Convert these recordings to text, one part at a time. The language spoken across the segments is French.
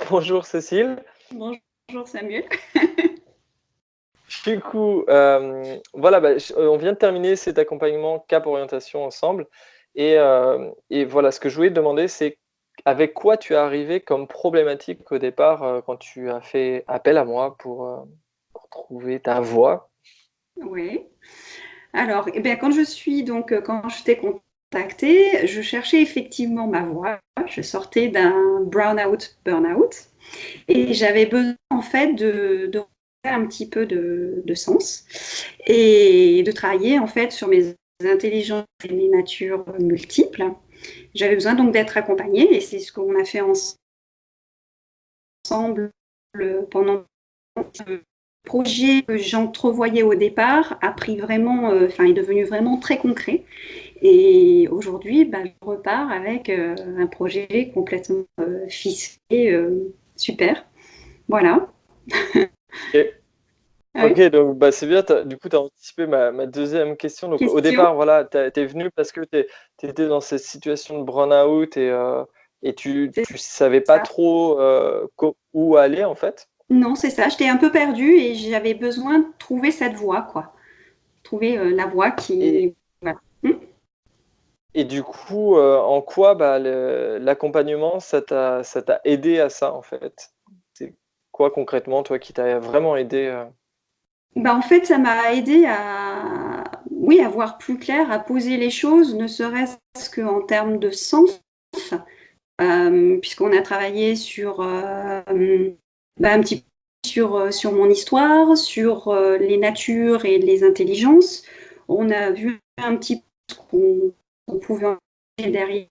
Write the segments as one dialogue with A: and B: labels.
A: Bonjour Cécile.
B: Bonjour Samuel.
A: Du coup, voilà, on vient de terminer cet accompagnement Cap Orientation ensemble. Et voilà, ce que je voulais te demander, c'est avec quoi tu es arrivé comme problématique au départ quand tu as fait appel à moi pour trouver ta voie.
B: Oui. Alors, eh bien, quand je t'ai contacté, je cherchais effectivement ma voie. Je sortais d'un brownout, burnout, et j'avais besoin en fait de faire un petit peu de sens et de travailler en fait sur mes intelligences et mes natures multiples. J'avais besoin donc d'être accompagnée et c'est ce qu'on a fait ensemble pendant le projet que j'entrevoyais au départ a pris vraiment, est devenu vraiment très concret. Et aujourd'hui, bah, je repars avec un projet complètement ficelé, super. Voilà.
A: Ok,
B: Ah
A: ok,
B: oui.
A: donc c'est bien, du coup tu as anticipé ma deuxième question. Donc au
B: Question?
A: départ, voilà, t'es venu parce que tu étais dans cette situation de burn-out et
B: C'est
A: tu savais pas
B: ça.
A: trop où aller en fait.
B: Non, c'est ça. J'étais un peu perdue et j'avais besoin de trouver cette voie, quoi. Trouver la voie
A: Et,
B: qui. Voilà. Hmm.
A: et du coup, en quoi l'accompagnement, ça t'a aidé à ça, en fait? C'est quoi concrètement, toi, qui t'a vraiment aidé
B: Bah, en fait, ça m'a aidé à, oui, à voir plus clair, à poser les choses, ne serait-ce qu'en termes de sens, puisqu'on a travaillé sur un petit peu sur mon histoire, sur les natures et les intelligences. On a vu un petit peu ce qu'on pouvait en faire derrière.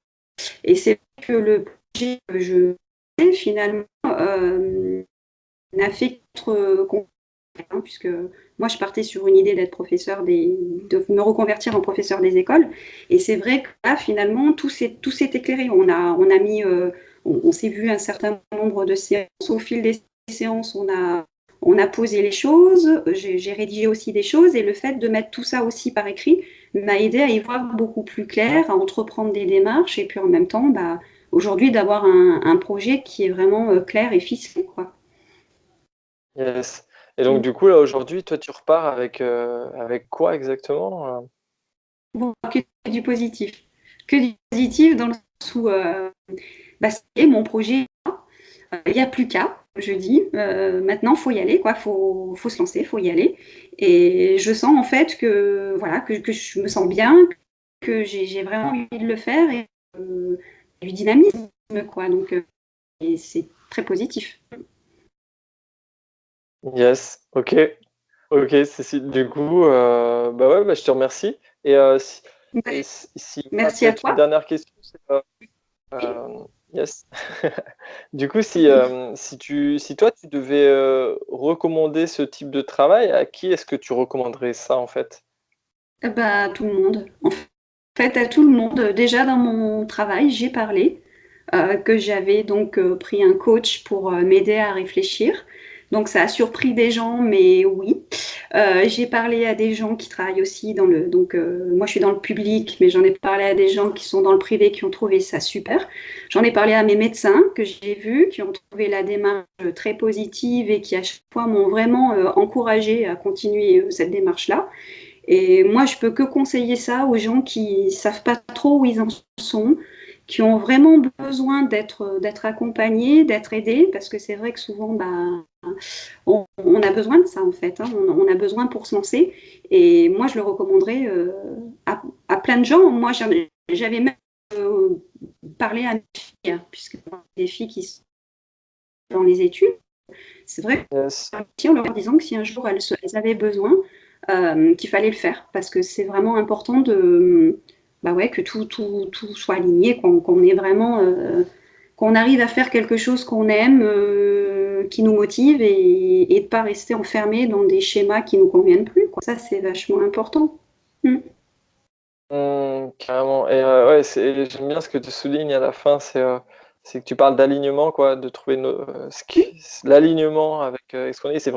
B: Et c'est vrai que le projet que je fais, finalement, n'a fait qu'être puisque moi je partais sur une idée d'être de me reconvertir en professeur des écoles. Et c'est vrai que là, finalement, tout s'est éclairé. On a mis, on s'est vu un certain nombre de séances. Au fil des séances, on a posé les choses. J'ai rédigé aussi des choses. Et le fait de mettre tout ça aussi par écrit m'a aidé à y voir beaucoup plus clair, à entreprendre des démarches. Et puis en même temps, bah, aujourd'hui, d'avoir un projet qui est vraiment clair et ficelé, quoi.
A: Yes. Et donc, du coup, là, aujourd'hui, toi, tu repars avec quoi exactement?
B: Bon, que du positif. Que du positif dans le sens où bah, c'est mon projet. Il n'y a plus qu'à, je dis. Maintenant, il faut y aller, quoi. Faut se lancer, il faut y aller. Et je sens en fait que, voilà, que je me sens bien, que j'ai vraiment envie de le faire et du dynamisme, quoi. Donc, et c'est très positif.
A: Yes. Ok. Ok, Cécile. Du coup, bah ouais, je te remercie. Et si on a
B: Merci à
A: peut-être une
B: toi.
A: dernière question, yes. Du coup, si toi, tu devais recommander ce type de travail, à qui est-ce que tu recommanderais ça, en fait?
B: Bah, tout le monde. En fait, à tout le monde. Déjà dans mon travail, j'ai parlé que j'avais donc pris un coach pour m'aider à réfléchir. Donc ça a surpris des gens, mais oui. J'ai parlé à des gens qui travaillent aussi dans le. Donc moi je suis dans le public, mais j'en ai parlé à des gens qui sont dans le privé qui ont trouvé ça super. J'en ai parlé à mes médecins que j'ai vus, qui ont trouvé la démarche très positive et qui à chaque fois m'ont vraiment encouragé à continuer cette démarche-là. Et moi, je peux que conseiller ça aux gens qui savent pas trop où ils en sont, qui ont vraiment besoin d'être accompagnés, d'être aidés, parce que c'est vrai que souvent, bah, on a besoin de ça en fait. Hein. On a besoin pour se lancer. Et moi, je le recommanderais à plein de gens. Moi, j'avais même euh, parlé à mes filles, hein, puisque des filles qui sont dans les études. C'est vrai
A: Yes.
B: que en leur disant que si un jour elles avaient besoin, qu'il fallait le faire parce que c'est vraiment important bah ouais, que tout soit aligné, qu'on ait vraiment, qu'on arrive à faire quelque chose qu'on aime, qui nous motive et de pas rester enfermé dans des schémas qui nous conviennent plus, quoi. Ça, c'est vachement important. Mm.
A: Carrément. Et ouais, j'aime bien ce que tu soulignes à la fin, c'est que tu parles d'alignement, quoi, de trouver l'alignement avec ce qu'on est.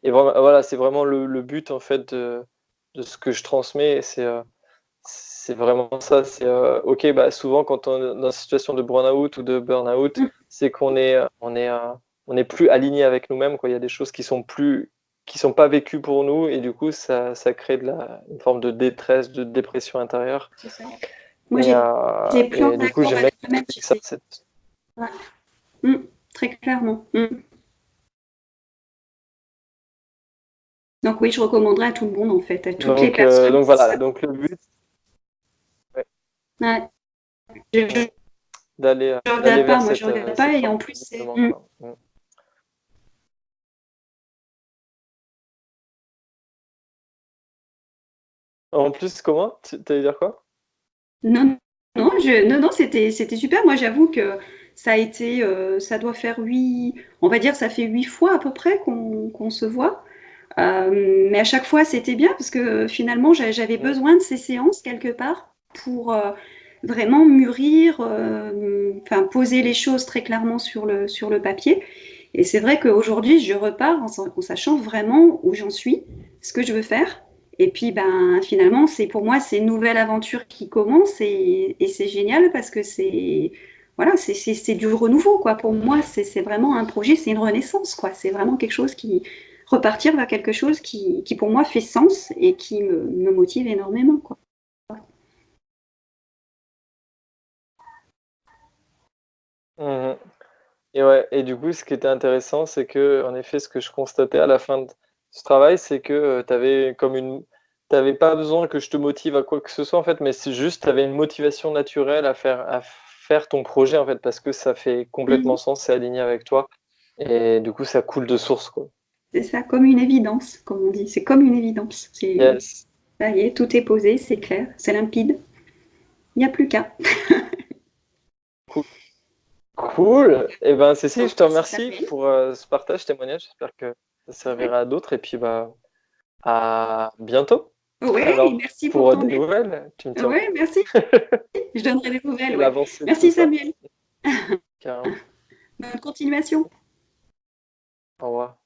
A: Voilà, c'est vraiment le but, en fait, de ce que je transmets. C'est vraiment ça. Ok, bah, souvent, quand on est dans une situation de burn-out ou de burn-out,
B: Mm.
A: c'est qu'on est, on est plus aligné avec nous-mêmes, quoi. Il y a des choses qui sont pas vécues pour nous, et du coup, ça crée une forme de détresse, de dépression intérieure.
B: C'est ça. Moi, j'ai plus en
A: Et du coup,
B: accord
A: j'aime bien
B: avec moi-même.
A: que ça,
B: Ouais. Très clairement. Donc oui, je recommanderais à tout le monde, en fait, à toutes les personnes.
A: donc voilà, donc le but, ouais,
B: Ouais. Je
A: d'aller
B: regrette pas,
A: vers
B: moi je regrette pas,
A: cette
B: et en
A: forme
B: plus c'est
A: d'alignement, quoi. En plus, comment? T'allais dire quoi?
B: non, non, c'était super. Moi, j'avoue que ça a été, ça doit faire on va dire, ça fait 8 fois à peu près qu'on se voit. Mais à chaque fois, c'était bien parce que finalement, j'avais
A: Mm.
B: besoin de ces séances quelque part pour vraiment mûrir, enfin poser les choses très clairement sur le papier. Et c'est vrai qu'aujourd'hui, je repars en sachant vraiment où j'en suis, ce que je veux faire. Et puis, ben, finalement, pour moi, c'est une nouvelle aventure qui commence, et c'est génial parce que voilà, c'est du renouveau, quoi. Pour moi, c'est vraiment un projet, c'est une renaissance, quoi. C'est vraiment quelque chose repartir vers quelque chose qui pour moi fait sens et qui me motive énormément, quoi.
A: Mhm. Et ouais, et du coup, ce qui était intéressant, c'est que, en effet, ce que je constatais à la fin de ce travail, c'est que t'avais pas besoin que je te motive à quoi que ce soit, en fait, mais c'est juste, tu avais une motivation naturelle à faire ton projet, en fait, parce que ça fait complètement
B: Mhm.
A: sens, c'est aligné avec toi, et du coup, ça coule de source, quoi.
B: C'est ça, comme une évidence, comme on dit. C'est comme une évidence.
A: Yes.
B: Ça y est, tout est posé, c'est clair, c'est limpide. Il n'y a plus qu'à.
A: Cool. Cool. Et ben, Cécile, je te
B: Merci,
A: remercie
B: Samuel.
A: pour ce partage témoignage. J'espère que ça
B: Ouais.
A: servira à d'autres, et puis, bah, à bientôt.
B: Ouais, et
A: Alors,
B: merci pour
A: pour
B: ton
A: des
B: aide.
A: nouvelles, tu me tiens au
B: Ouais,
A: courant.
B: merci. Je donnerai des nouvelles, ouais.
A: L'avancée de tout
B: Merci,
A: ça.
B: Samuel.
A: Carrément.
B: Bonne continuation.
A: Au revoir.